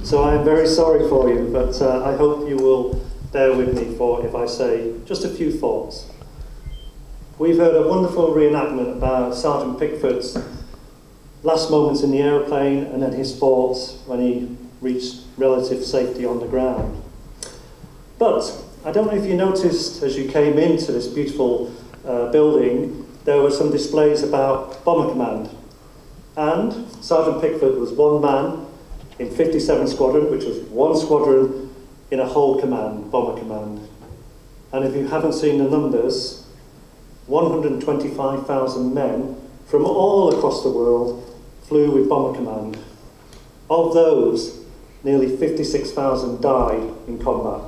So I am very sorry for you, but I hope you will bear with me for if I say just a few thoughts. We've heard a wonderful reenactment about Sergeant Pickford's last moments in the aeroplane and then his thoughts when he reached relative safety on the ground. But I don't know if you noticed as you came into this beautiful building, there were some displays about Bomber Command. And Sergeant Pickford was one man in 57 Squadron, which was one squadron in a whole command, Bomber Command. And if you haven't seen the numbers, 125,000 men from all across the world flew with Bomber Command. Of those, nearly 56,000 died in combat.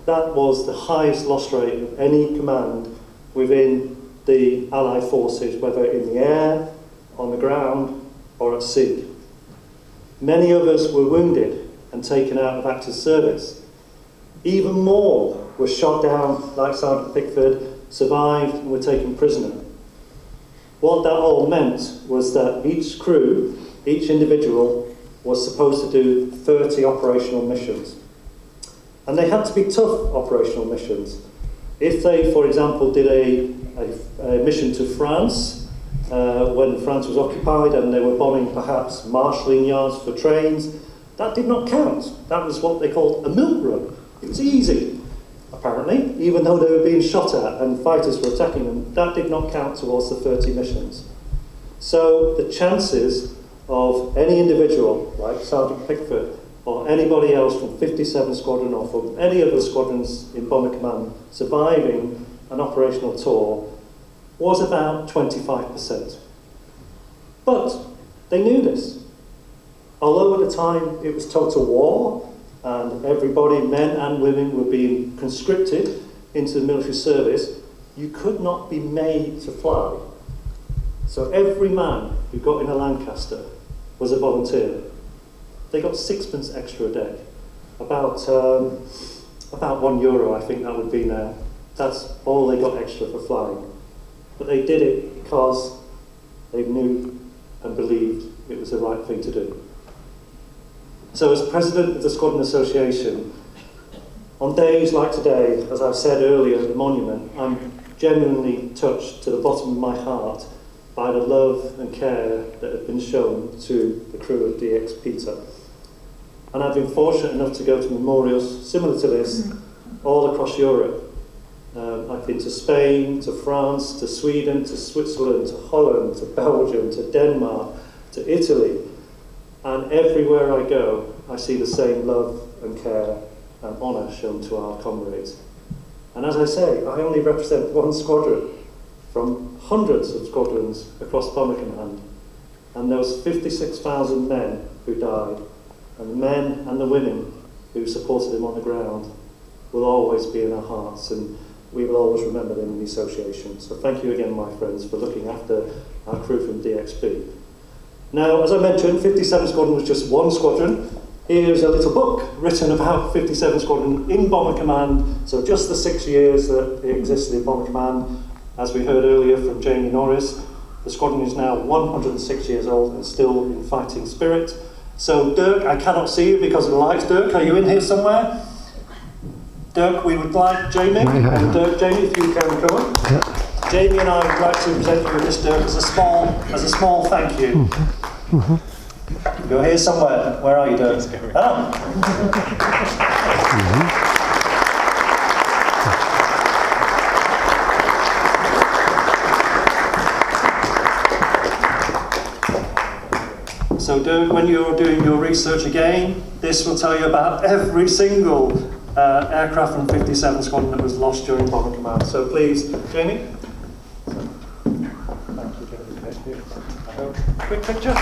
That was the highest loss rate of any command within the Allied forces, whether in the air, on the ground, or at sea. Many of us were wounded and taken out of active service. Even more were shot down like Sergeant Pickford, survived and were taken prisoner. What that all meant was that each crew, each individual, was supposed to do 30 operational missions. And they had to be tough operational missions. If they, for example, did a mission to France, when France was occupied and they were bombing perhaps marshalling yards for trains, that did not count. That was what they called a milk run. It was easy, apparently, even though they were being shot at and fighters were attacking them. That did not count towards the 30 missions. So the chances of any individual, like Sergeant Pickford, or anybody else from 57 Squadron or from any other squadrons in Bomber Command surviving an operational tour was about 25%. But they knew this. Although at the time it was total war, and everybody, men and women, were being conscripted into the military service, you could not be made to fly. So every man who got in a Lancaster was a volunteer. They got sixpence extra a day. About €1, I think that would be now. That's all they got extra for flying. But they did it because they knew and believed it was the right thing to do. So as president of the Squadron Association, on days like today, as I've said earlier at the monument, I'm genuinely touched to the bottom of my heart by the love and care that have been shown to the crew of DXP. And I've been fortunate enough to go to memorials similar to this all across Europe. I've been to Spain, to France, to Sweden, to Switzerland, to Holland, to Belgium, to Denmark, to Italy. And everywhere I go, I see the same love and care and honour shown to our comrades. And as I say, I only represent one squadron from hundreds of squadrons across Bomber Command. And those 56,000 men who died, and the men and the women who supported them on the ground, will always be in our hearts, and we will always remember them in the association. So thank you again, my friends, for looking after our crew from DXP. Now, as I mentioned, 57 Squadron was just one squadron. Here's a little book written about 57 Squadron in Bomber Command, so just the 6 years that it existed in Bomber Command. As we heard earlier from Jamie Norris, the squadron is now 106 years old and still in fighting spirit. So Dirk, I cannot see you because of the lights. Dirk, are you in here somewhere? Dirk, we would like Jamie, and Dirk, Jamie, if you can come on. Yeah. Jamie and I would like to present you with this, Dirk, as a small thank you. You're here somewhere. Where are you, Dirk? Oh. So Dirk, when you're doing your research again, this will tell you about every single aircraft from 57 Squadron that was lost during Bomber Command. So please, Jamie. Thank you, Jamie. Quick picture.